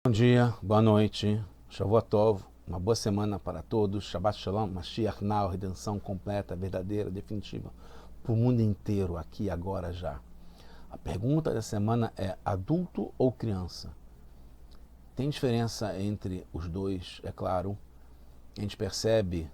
Bom dia, boa noite, Shavua Tov, uma boa semana para todos, Shabbat Shalom, Mashiach Now, redenção completa, verdadeira, definitiva, para o mundo inteiro, aqui, agora, já. A pergunta da semana é: adulto ou criança? Tem diferença entre os dois, é claro. A gente percebe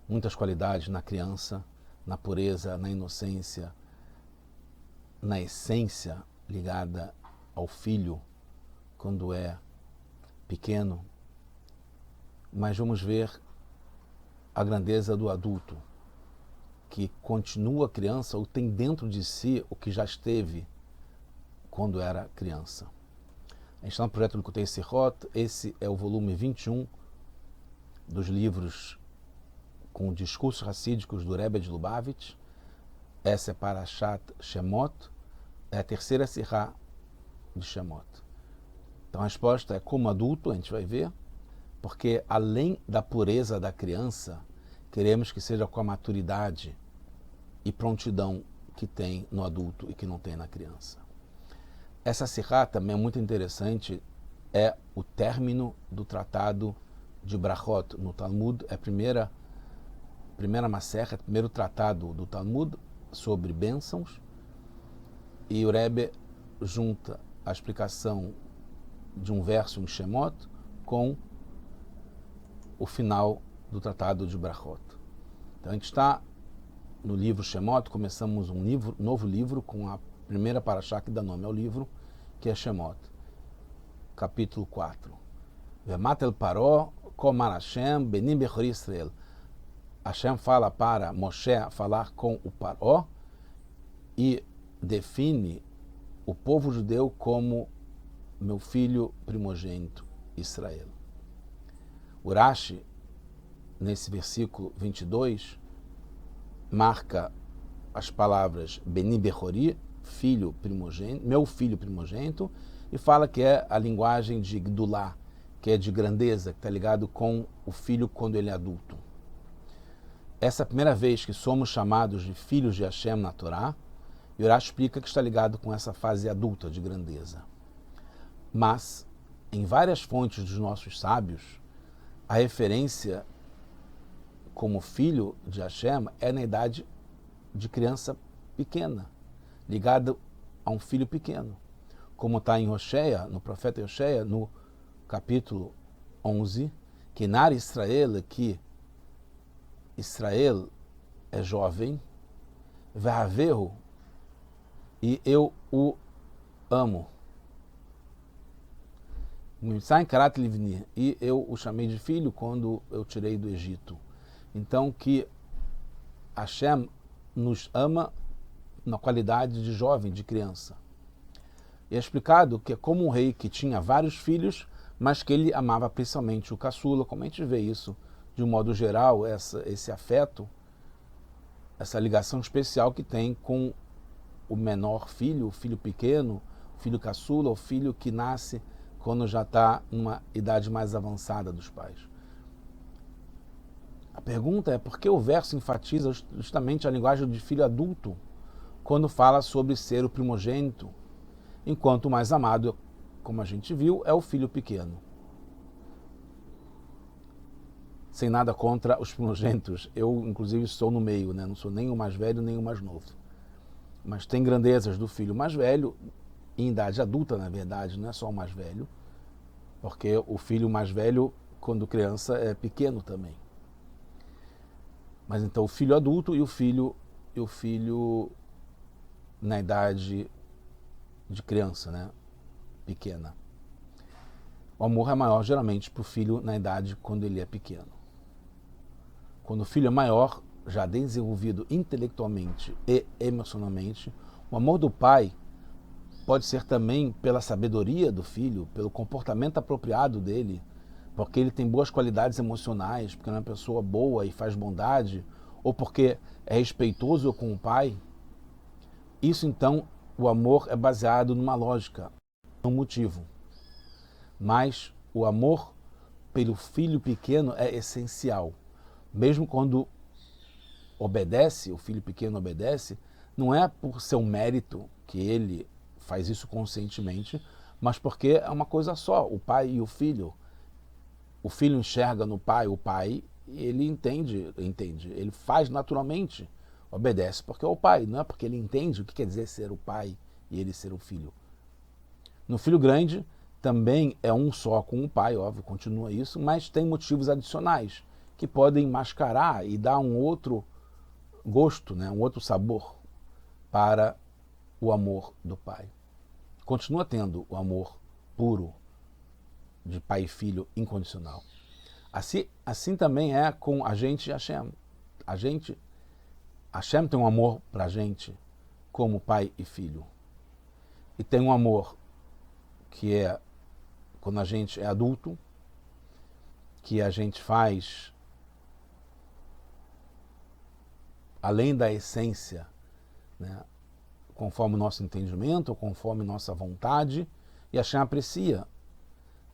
muitas qualidades na criança, na pureza, na inocência, na essência ligada ao filho, quando é pequeno, mas vamos ver a grandeza do adulto, que continua criança ou tem dentro de si o que já esteve quando era criança. A gente está no projeto Likutei Sichot, esse é o volume 21 dos livros com discursos racídicos do Rebbe de Lubavitch. Essa é Parashat Shemot, é a terceira Sirá de Shemot. Então a resposta é: como adulto, a gente vai ver, porque além da pureza da criança, queremos que seja com a maturidade e prontidão que tem no adulto e que não tem na criança. Essa sirá também é muito interessante, é o término do tratado de Brachot no Talmud, é a primeira Masechet, primeiro tratado do Talmud sobre bênçãos, e o Rebbe junta a explicação de um verso em Shemot com o final do tratado de Brachot. Então a gente está no livro Shemot, começamos um novo livro com a primeira parashá que dá nome ao livro, que é Shemot, capítulo 4. Vematel paró komar Hashem benim bechori Israel. Hashem fala para Moshe falar com o Paró e define o povo judeu como meu filho primogênito, Israel. Urashi, nesse versículo 22, marca as palavras Beni Bechori, filho primogênito, meu filho primogênito, e fala que é a linguagem de Gdulá, que é de grandeza, que está ligado com o filho quando ele é adulto. Essa é a primeira vez que somos chamados de filhos de Hashem na Torá, e Urashi explica que está ligado com essa fase adulta de grandeza. Mas, em várias fontes dos nossos sábios, a referência como filho de Hashem é na idade de criança pequena, ligado a um filho pequeno. Como está em Hosheia, no profeta Hosheia, no capítulo 11, que Nar Israel, que Israel é jovem, Ve'avehu, e eu o amo. E eu o chamei de filho quando eu tirei do Egito. Então que Hashem nos ama na qualidade de jovem, de criança. E é explicado que é como um rei que tinha vários filhos, mas que ele amava principalmente o caçula. Como a gente vê isso, de um modo geral, esse afeto, essa ligação especial que tem com o menor filho, o filho pequeno, o filho caçula, o filho que nasce quando já está numa idade mais avançada dos pais. A pergunta é: por que o verso enfatiza justamente a linguagem de filho adulto quando fala sobre ser o primogênito, enquanto o mais amado, como a gente viu, é o filho pequeno? Sem nada contra os primogênitos, eu inclusive estou no meio, né? Não sou nem o mais velho nem o mais novo. Mas tem grandezas do filho mais velho, em idade adulta, na verdade, não é só o mais velho, porque o filho mais velho, quando criança, é pequeno também. Mas então o filho adulto e o filho na idade de criança, né, pequena. O amor é maior geralmente para o filho na idade quando ele é pequeno. Quando o filho é maior, já desenvolvido intelectualmente e emocionalmente, o amor do pai pode ser também pela sabedoria do filho, pelo comportamento apropriado dele, porque ele tem boas qualidades emocionais, porque ele é uma pessoa boa e faz bondade, ou porque é respeitoso com o pai. Isso então, o amor é baseado numa lógica, num motivo. Mas o amor pelo filho pequeno é essencial. Mesmo quando obedece, o filho pequeno obedece, não é por seu mérito que ele faz isso conscientemente, mas porque é uma coisa só, o pai e o filho. O filho enxerga no pai, o pai, ele entende, ele faz naturalmente, obedece porque é o pai, não é porque ele entende o que quer dizer ser o pai e ele ser o filho. No filho grande, também é um só com o pai, óbvio, continua isso, mas tem motivos adicionais que podem mascarar e dar um outro gosto, né, um outro sabor para o amor do pai. Continua tendo o amor puro de pai e filho incondicional. Assim também é com a gente e Hashem. Hashem tem um amor para a gente como pai e filho. E tem um amor que é quando a gente é adulto, que a gente faz além da essência, né, conforme o nosso entendimento, conforme nossa vontade, e Hashem aprecia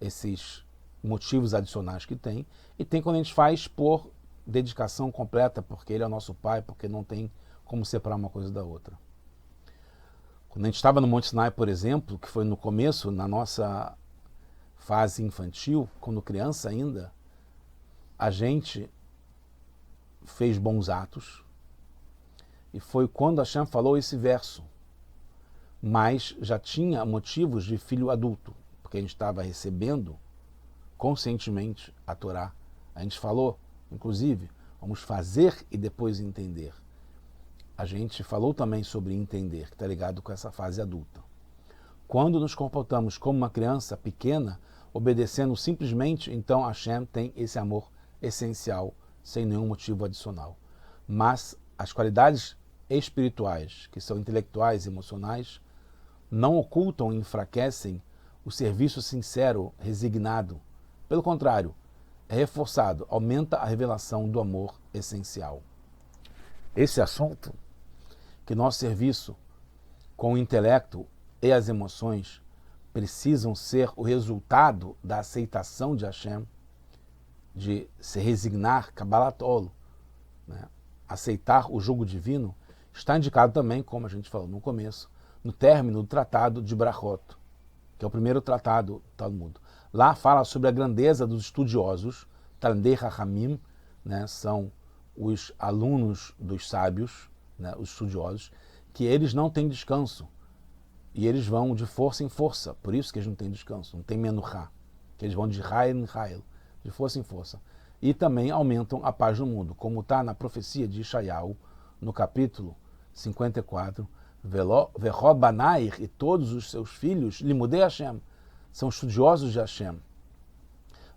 esses motivos adicionais que tem, e tem quando a gente faz por dedicação completa, porque ele é o nosso pai, porque não tem como separar uma coisa da outra. Quando a gente estava no Monte Sinai, por exemplo, que foi no começo, na nossa fase infantil, quando criança ainda, a gente fez bons atos, e foi quando Hashem falou esse verso, mas já tinha motivos de filho adulto, porque a gente estava recebendo conscientemente a Torá. A gente falou, inclusive, vamos fazer e depois entender. A gente falou também sobre entender, que está ligado com essa fase adulta. Quando nos comportamos como uma criança pequena, obedecendo simplesmente, então Hashem tem esse amor essencial, sem nenhum motivo adicional. Mas as qualidades espirituais, que são intelectuais e emocionais, não ocultam e enfraquecem o serviço sincero, resignado. Pelo contrário, é reforçado, aumenta a revelação do amor essencial. Esse assunto, que nosso serviço com o intelecto e as emoções precisam ser o resultado da aceitação de Hashem, de se resignar, Kabbalatol, né? Aceitar o jugo divino, está indicado também, como a gente falou no começo, no término do Tratado de Brachot, que é o primeiro tratado do Talmud. Lá fala sobre a grandeza dos estudiosos, Talmidei Chachamim, né, são os alunos dos sábios, né, os estudiosos, que eles não têm descanso, e eles vão de força em força, por isso que eles não têm descanso, não tem menuchá, que eles vão de Hael em Hael, de força em força. E também aumentam a paz no mundo, como está na profecia de Ishayahu, no capítulo 54, Verobanair e todos os seus filhos, Limudei Hashem, são estudiosos de Hashem,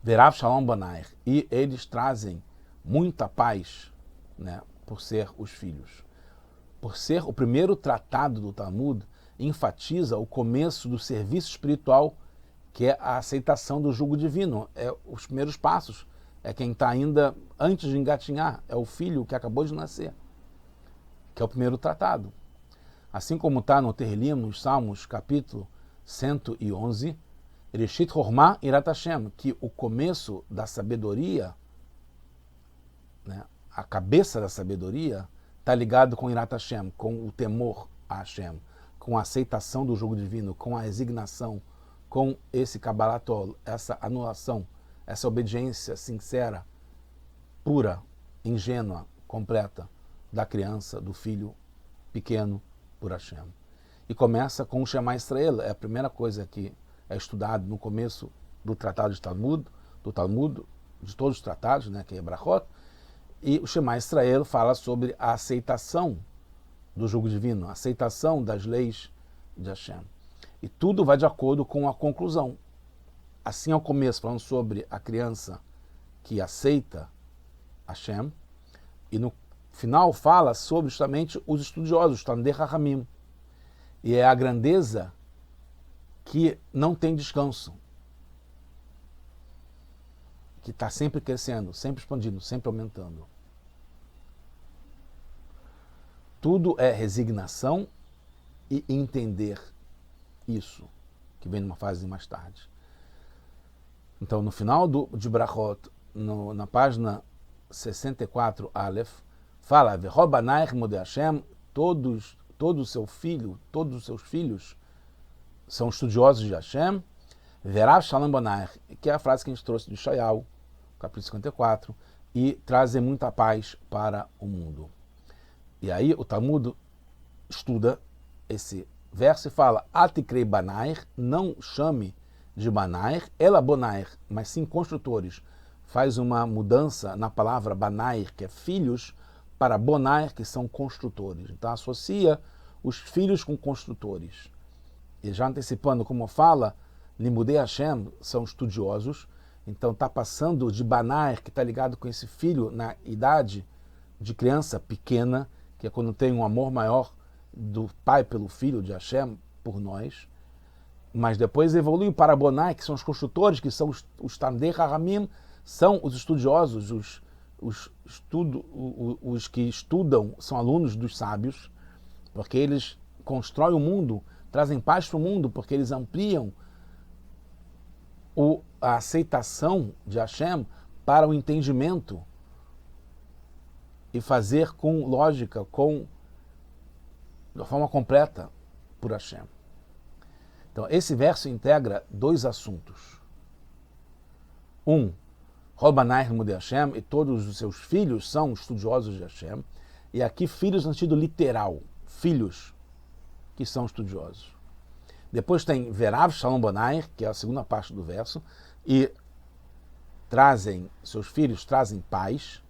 Verav Shalom Banair, e eles trazem muita paz, né, por ser os filhos. Por ser o primeiro tratado do Talmud, enfatiza o começo do serviço espiritual, que é a aceitação do jugo divino. É os primeiros passos, é quem está ainda antes de engatinhar, é o filho que acabou de nascer, que é o primeiro tratado. Assim como está no Terrilim, nos Salmos, capítulo 111, Reshit Hormah Irat Hashem, que o começo da sabedoria, né, a cabeça da sabedoria, está ligado com Irat Hashem, com o temor a Hashem, com a aceitação do jugo divino, com a resignação, com esse Kabbalatol, essa anulação, essa obediência sincera, pura, ingênua, completa da criança, do filho pequeno por Hashem. E começa com o Shema Israel, é a primeira coisa que é estudado no começo do tratado de Talmud, de todos os tratados, né, que é Brachot, e o Shema Israel fala sobre a aceitação do jugo divino, a aceitação das leis de Hashem. E tudo vai de acordo com a conclusão. Assim, ao começo, falando sobre a criança que aceita Hashem, e no final fala sobre justamente os estudiosos, Talmidei Chachamim. E é a grandeza que não tem descanso, que está sempre crescendo, sempre expandindo, sempre aumentando. Tudo é resignação e entender isso, que vem numa fase mais tarde. Então, no final de Brachot, na página 64, Aleph, fala, Verobanaich Modei Hashem, todos os seus filhos são estudiosos de Hashem, Verav Shalom Bonair, que é a frase que a gente trouxe do Shayal, capítulo 54, e trazem muita paz para o mundo. E aí o Talmud estuda esse verso e fala, Atikrei Banair, não chame de Banair, ela Bonair, mas sim construtores. Faz uma mudança na palavra Banair, que é filhos, para Bonair, que são construtores. Então associa os filhos com construtores. E já antecipando, como fala, Limudei Hashem são estudiosos, então está passando de Banair, que está ligado com esse filho na idade de criança pequena, que é quando tem um amor maior do pai pelo filho de Hashem, por nós, mas depois evolui para Bonai, que são os construtores, que são os Tamdei Haramim, são os estudiosos, os que estudam, são alunos dos sábios, porque eles constroem o mundo, trazem paz para o mundo, porque eles ampliam a aceitação de Hashem para o entendimento e fazer com lógica, de forma completa por Hashem. Então, esse verso integra dois assuntos. Robanai Limudei Hashem, e todos os seus filhos são estudiosos de Hashem. E aqui, filhos no sentido literal, filhos que são estudiosos. Depois tem Verav Shalom Bonair, que é a segunda parte do verso, e seus filhos trazem paz,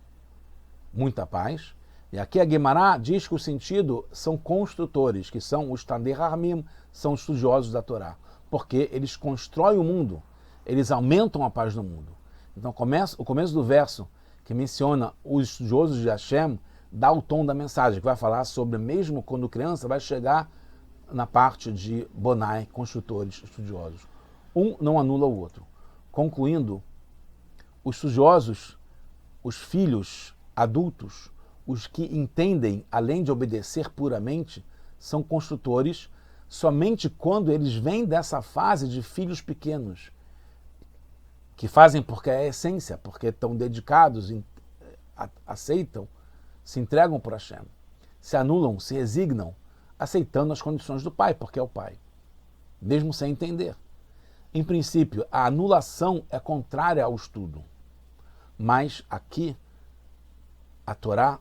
muita paz. E aqui a Guemará diz que o sentido são construtores, que são os Tamdei Haramim, são estudiosos da Torá, porque eles constroem o mundo, eles aumentam a paz no mundo. Então o começo do verso, que menciona os estudiosos de Hashem, dá o tom da mensagem, que vai falar sobre, mesmo quando criança, vai chegar na parte de Bonai, construtores, estudiosos. Um não anula o outro. Concluindo, os estudiosos, os filhos adultos, os que entendem, além de obedecer puramente, são construtores somente quando eles vêm dessa fase de filhos pequenos, que fazem porque é a essência, porque estão dedicados, aceitam, se entregam por Hashem, se anulam, se resignam, aceitando as condições do pai, porque é o pai, mesmo sem entender. Em princípio, a anulação é contrária ao estudo, mas aqui a Torá,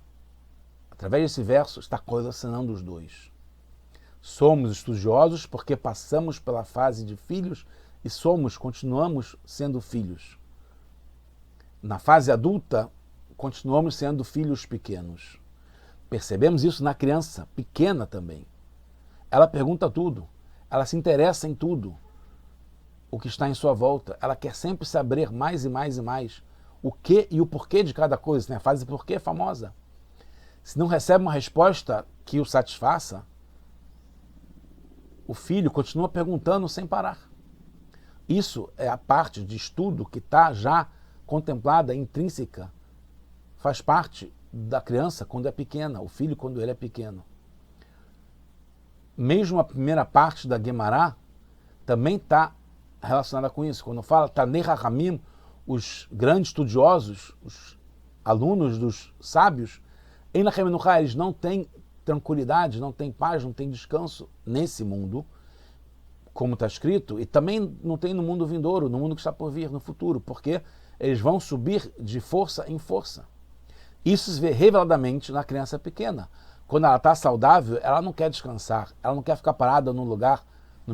através desse verso, está correlacionando os dois. Somos estudiosos porque passamos pela fase de filhos e continuamos sendo filhos. Na fase adulta, continuamos sendo filhos pequenos. Percebemos isso na criança pequena também. Ela pergunta tudo, ela se interessa em tudo o que está em sua volta. Ela quer sempre saber mais e mais e mais o que e o porquê de cada coisa. Né? A fase porquê é famosa. Se não recebe uma resposta que o satisfaça, o filho continua perguntando sem parar. Isso é a parte de estudo que está já contemplada, intrínseca. Faz parte da criança quando é pequena, o filho quando ele é pequeno. Mesmo a primeira parte da Guemará também está relacionada com isso. Quando fala Tanei Haramim, os grandes estudiosos, os alunos dos sábios, em Lachem Menuchá, eles não têm tranquilidade, não têm paz, não têm descanso nesse mundo, como está escrito, e também não tem no mundo vindouro, no mundo que está por vir, no futuro, porque eles vão subir de força em força. Isso se vê reveladamente na criança pequena. Quando ela está saudável, ela não quer descansar, ela não quer ficar parada no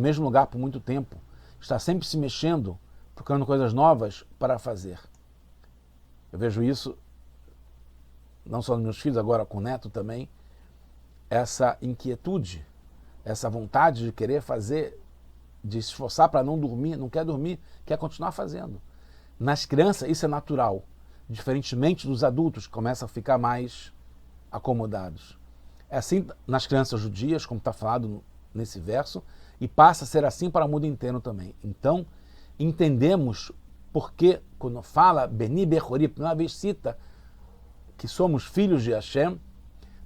mesmo lugar por muito tempo. Está sempre se mexendo, procurando coisas novas para fazer. Eu vejo isso, não só nos meus filhos, agora com o neto também, essa inquietude, essa vontade de querer fazer, de se esforçar para não dormir, não quer dormir, quer continuar fazendo. Nas crianças isso é natural, diferentemente dos adultos que começam a ficar mais acomodados. É assim nas crianças judias, como está falado nesse verso, e passa a ser assim para o mundo inteiro também. Então, entendemos porque, quando fala Beni Bechori, primeira vez cita que somos filhos de Hashem,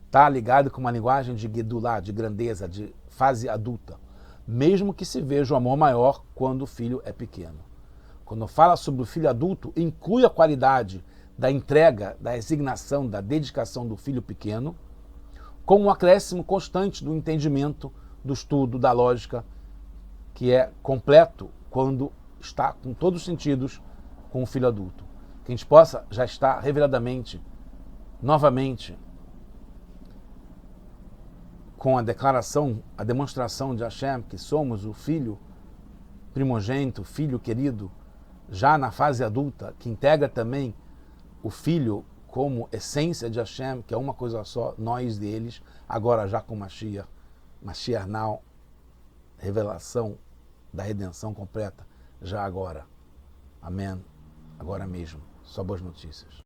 está ligado com uma linguagem de Gedulá, de grandeza, de fase adulta, mesmo que se veja o amor maior quando o filho é pequeno. Quando fala sobre o filho adulto, inclui a qualidade da entrega, da resignação, da dedicação do filho pequeno, com um acréscimo constante do entendimento, do estudo, da lógica, que é completo quando está com todos os sentidos com o filho adulto. Que a gente possa já estar reveladamente, novamente, com a declaração, a demonstração de Hashem, que somos o filho primogênito, filho querido, já na fase adulta, que integra também o filho como essência de Hashem, que é uma coisa só, nós e eles, agora já com Mashiach, Mashiach now, revelação da redenção completa, já agora. Amém. Agora mesmo. Só boas notícias.